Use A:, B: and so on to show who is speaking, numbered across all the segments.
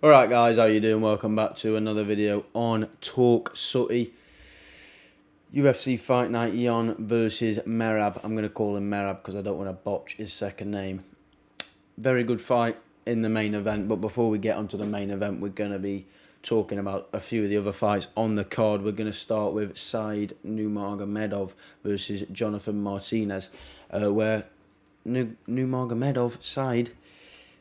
A: Alright guys, how you doing? Welcome back to another video on Talk Sutty. UFC Fight Night Eon versus MERAB. I'm going to call him MERAB because I don't want to botch his second name. Very good fight in the main event, but before we get onto the main event, we're going to be talking about a few of the other fights on the card. We're going to start with Said Nurmagomedov versus Jonathan Martinez, where Nurmagomedov, Said,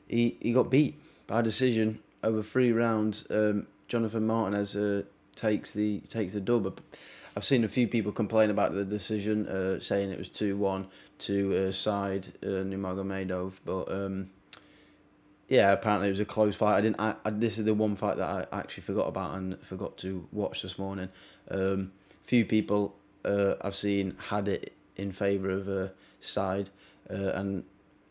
A: he got beat by decision over 3 rounds. Jonathan Martinez takes the dub. I've seen a few people complain about the decision, saying it was 2-1 to Said Nurmagomedov, but yeah, apparently it was a close fight. This is the one fight that I actually forgot about and forgot to watch this morning. Few people I've seen had it in favour of Said, and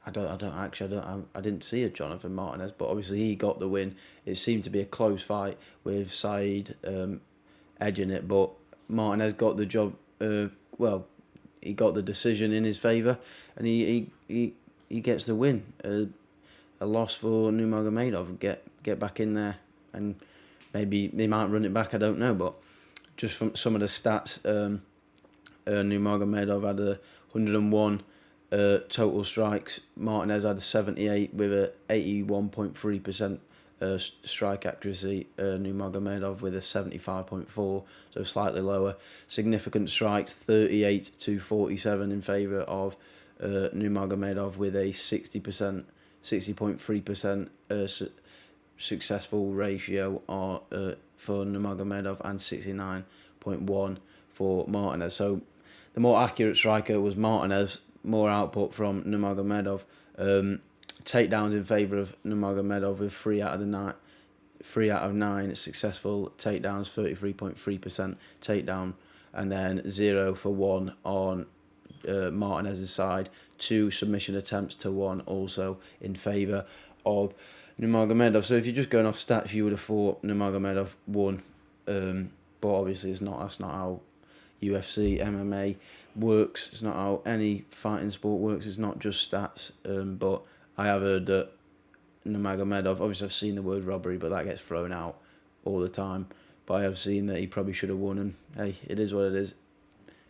A: I didn't see a Jonathan Martinez, but obviously he got the win. It seemed to be a close fight with Said edging it, but Martinez got the job. He got the decision in his favour, and he gets the win. A loss for Nurmagomedov. Get back in there, and maybe they might run it back. I don't know, but just from some of the stats, Nurmagomedov had 101. Total strikes. Martinez had 78 with a 81.3% strike accuracy. Nurmagomedov with a 75.4, so slightly lower. Significant strikes, 38 to 47 in favour of Nurmagomedov with a 60.3% successful ratio for Nurmagomedov and 69.1 for Martinez. So the more accurate striker was Martinez. More output from Nurmagomedov. Takedowns in favour of Nurmagomedov with 3 out of 9 successful takedowns, 33.3% takedown, and then 0 for 1 on Martinez's side. 2 submission attempts to 1 also in favour of Nurmagomedov. So if you're just going off stats, you would have thought Nurmagomedov won, but obviously it's not. That's not how UFC, MMA works. It's not how any fighting sport works. It's not just stats. But I have heard that Nurmagomedov, obviously I've seen the word robbery, but that gets thrown out all the time. But I have seen that he probably should have won, and hey, it is what it is.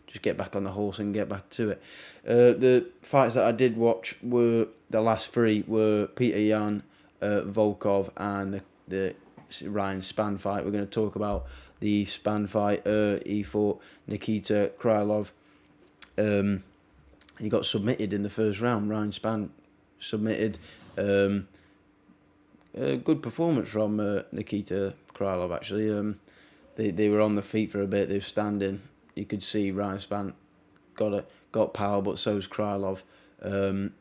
A: Just get back on the horse and get back to it. The fights that I did watch were, the last 3 were Peter Yan, Volkov, and the Ryan Spann fight. We're going to talk about the Spann fight. He fought Nikita Krylov. He got submitted in the first round. Ryan Spann submitted. A good performance from Nikita Krylov, actually. They were on the feet for a bit. They were standing. You could see Ryan Spann got power, but so's Krylov. And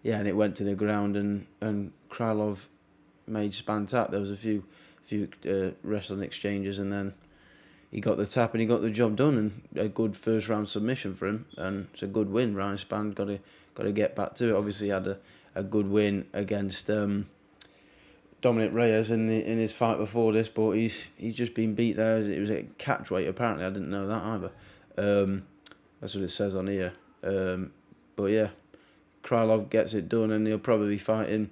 A: it went to the ground, and Krylov made Spann tap. There was a few wrestling exchanges, and then he got the tap and he got the job done, and a good first round submission for him, and it's a good win. Ryan Spann got to get back to it. Obviously, he had a good win against Dominic Reyes in his fight before this, but he's just been beat there. It was at catch weight apparently. I didn't know that either. That's what it says on here. But yeah, Krylov gets it done, and he'll probably be fighting.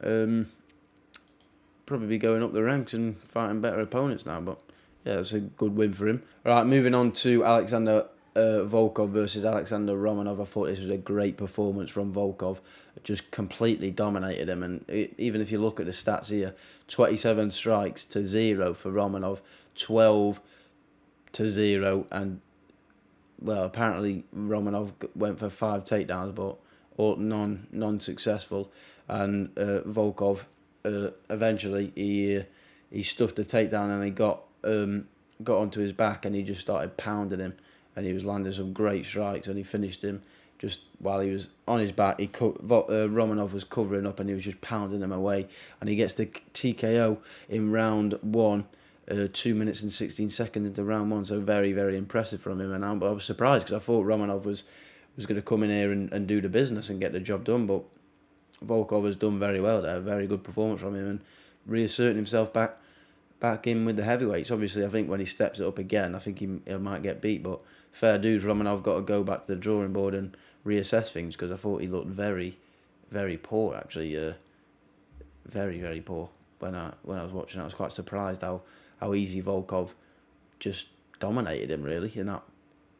A: Probably be going up the ranks and fighting better opponents now, but yeah, it's a good win for him. All right, moving on to Alexander Volkov versus Alexander Romanov. I thought this was a great performance from Volkov. Just completely dominated him, and even if you look at the stats here, 27 strikes to 0 for Romanov, 12 to 0, and well, apparently Romanov went for 5 takedowns, but all non-successful, and Volkov eventually he stuffed the takedown, and he got onto his back, and he just started pounding him, and he was landing some great strikes, and he finished him just while he was on his back. Romanov was covering up, and he was just pounding him away, and he gets the TKO in round 1, 2 minutes and 16 seconds into round 1. So very, very impressive from him, and I was surprised because I thought Romanov was going to come in here and do the business and get the job done, but Volkov has done very well there. Very good performance from him, and reasserting himself back in with the heavyweights. Obviously, I think when he steps it up again, I think he might get beat, but fair dues, Romanov got to go back to the drawing board and reassess things, because I thought he looked very, very poor, actually. Very, very poor. when I was watching. I was quite surprised how easy Volkov just dominated him really in that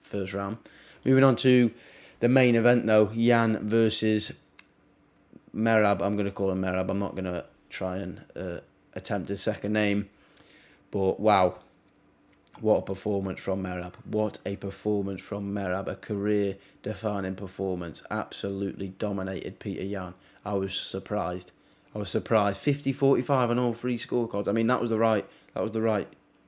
A: first round. Moving on to the main event though, Jan versus MERAB. I'm going to call him MERAB. I'm not going to try and attempt his second name. But wow, what a performance from MERAB. What a performance from MERAB. A career-defining performance. Absolutely dominated Peter Jan. I was surprised. 50-45 on all three scorecards. I mean, that was the right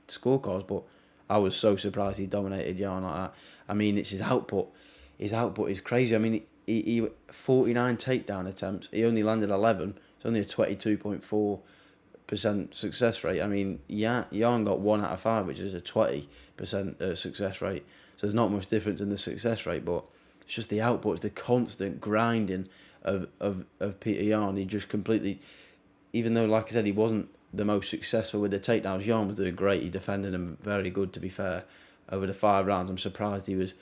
A: scorecards, but I was so surprised he dominated Jan like that. I mean, it's his output. His output is crazy. I mean, he 49 takedown attempts. He only landed 11. It's only a 22.4% success rate. I mean, Jan got 1 out of 5, which is a 20% success rate. So there's not much difference in the success rate, but it's just the output. It's the constant grinding of Peter Jan. He just completely, even though, like I said, he wasn't the most successful with the takedowns, Jan was doing great. He defended him very good, to be fair, over the 5 rounds. I'm surprised he was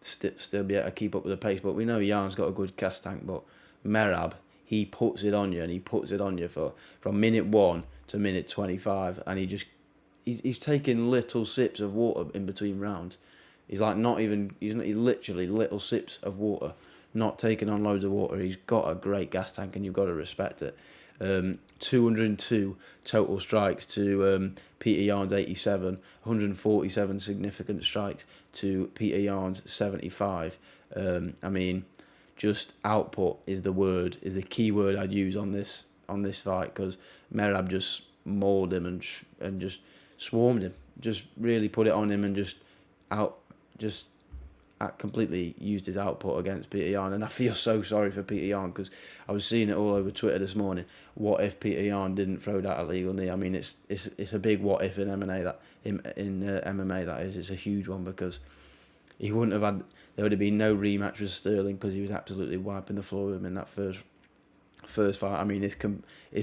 A: still be able to keep up with the pace. But we know Jan's got a good gas tank. But MERAB, he puts it on you, and he puts it on you from minute 1 to minute 25, and he's taking little sips of water in between rounds. He's literally little sips of water, not taking on loads of water. He's got a great gas tank, and you've got to respect it. 202 total strikes to Peter Jan's 87, 147 significant strikes to Peter Jan's 75. I mean, just output is the key word I'd use on this fight, because MERAB just mauled him and just swarmed him, just really put it on him, and just completely used his output against Peter Jan. And I feel so sorry for Peter Jan, because I was seeing it all over Twitter this morning. What if Peter Jan didn't throw that illegal knee? I mean, it's a big what if in MMA MMA that is. It's a huge one, because he wouldn't have had. There would have been no rematch with Sterling, because he was absolutely wiping the floor with him in that first fight. I mean, his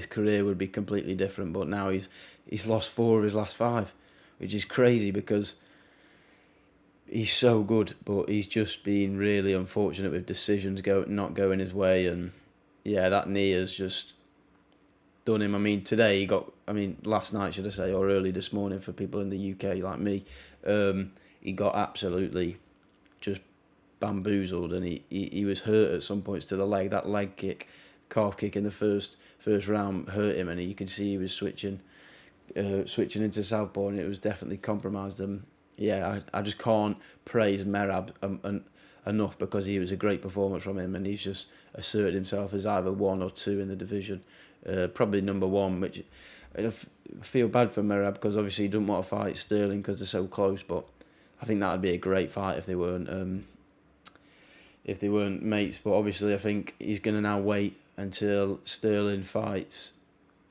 A: career would be completely different. But now he's lost 4 of his last 5, which is crazy, because he's so good, but he's just been really unfortunate with decisions not going his way. And yeah, that knee has just done him. I mean, last night, should I say, or early this morning for people in the UK like me, he got absolutely just bamboozled, and he was hurt at some points to the leg. That leg kick, calf kick in the first round hurt him, and you can see he was switching into southpaw, and it was definitely compromised him. Yeah, I just can't praise MERAB enough, because he was a great performance from him, and he's just asserted himself as either 1 or 2 in the division. Probably number 1, which I feel bad for MERAB, because obviously he doesn't want to fight Sterling because they're so close, but I think that would be a great fight if they weren't mates. But obviously I think he's going to now wait until Sterling fights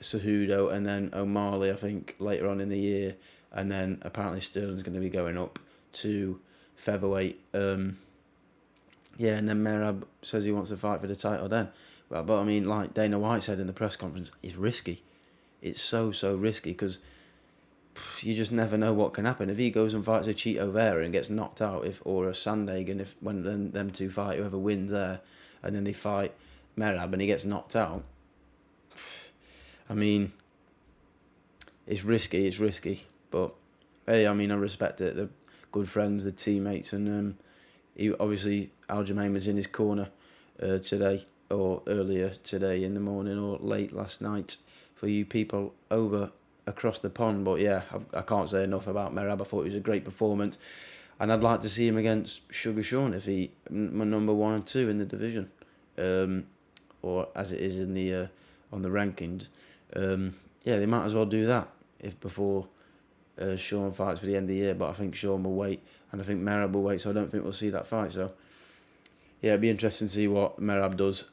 A: Cejudo and then O'Malley, I think, later on in the year. And then apparently Sterling's going to be going up to featherweight. And then MERAB says he wants to fight for the title then. But I mean, like Dana White said in the press conference, it's risky. It's so risky, because you just never know what can happen. If he goes and fights a Chito Vera and gets knocked out, or a Sandhagen, when them two fight, whoever wins there, and then they fight MERAB and he gets knocked out, I mean, it's risky. But hey, I mean, I respect it. They're good friends, they're teammates, and obviously Aljamain was in his corner today, or earlier today in the morning, or late last night for you people across the pond. But yeah, I can't say enough about MERAB. I thought it was a great performance, and I'd like to see him against Sugar Sean if he number 1 and 2 in the division, or as it is in the on the rankings. Yeah, they might as well do that before Sean fights for the end of the year. But I think Sean will wait, and I think MERAB will wait, so I don't think we'll see that fight. So yeah, it'd be interesting to see what MERAB does.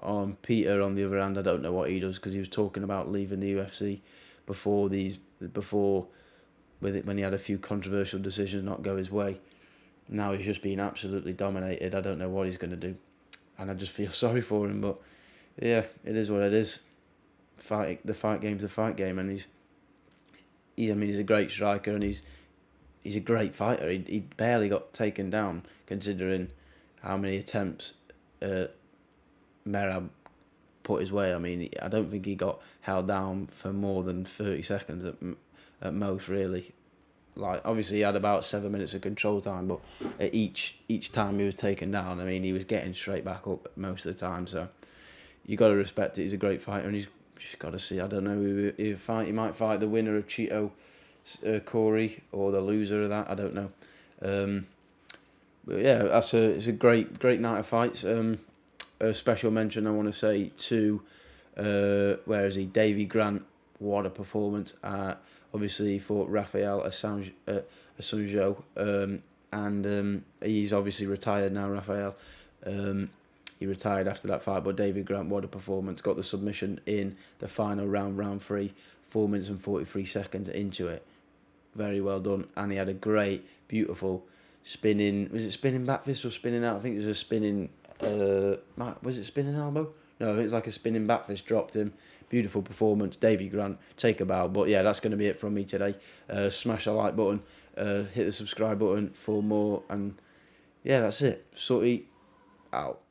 A: On Peter, on the other hand, I don't know what he does, because he was talking about leaving the UFC when he had a few controversial decisions not go his way. Now he's just been absolutely dominated. I don't know what he's going to do, and I just feel sorry for him. But yeah, it is what it is. The fight game's the fight game, and he's a great striker, and he's a great fighter. He barely got taken down, considering how many attempts MERAB put his way. I mean, I don't think he got held down for more than 30 seconds at most, really. Like, obviously he had about 7 minutes of control time, but at each time he was taken down, I mean, he was getting straight back up most of the time. So you got to respect it. He's a great fighter, and he's just got to see. I don't know who he fight. He might fight the winner of Cheeto Corey, or the loser of that. I don't know. But yeah, it's a great night of fights. A special mention I want to say to where is he? Davy Grant. What a performance! Obviously, he fought Rafael Asunjo, and he's obviously retired now. Rafael, he retired after that fight, but Davy Grant, what a performance! Got the submission in the final round, round 3, 4 minutes and 43 seconds into it. Very well done, and he had a great, beautiful spinning. Was it spinning back fist or spinning out? I think it was a spinning. Was it spinning elbow? No, it was like a spinning back fist. Dropped him. Beautiful performance, Davy Grant. Take a bow. But yeah, that's going to be it from me today. Smash the like button. Hit the subscribe button for more. And yeah, that's it. Sooty out.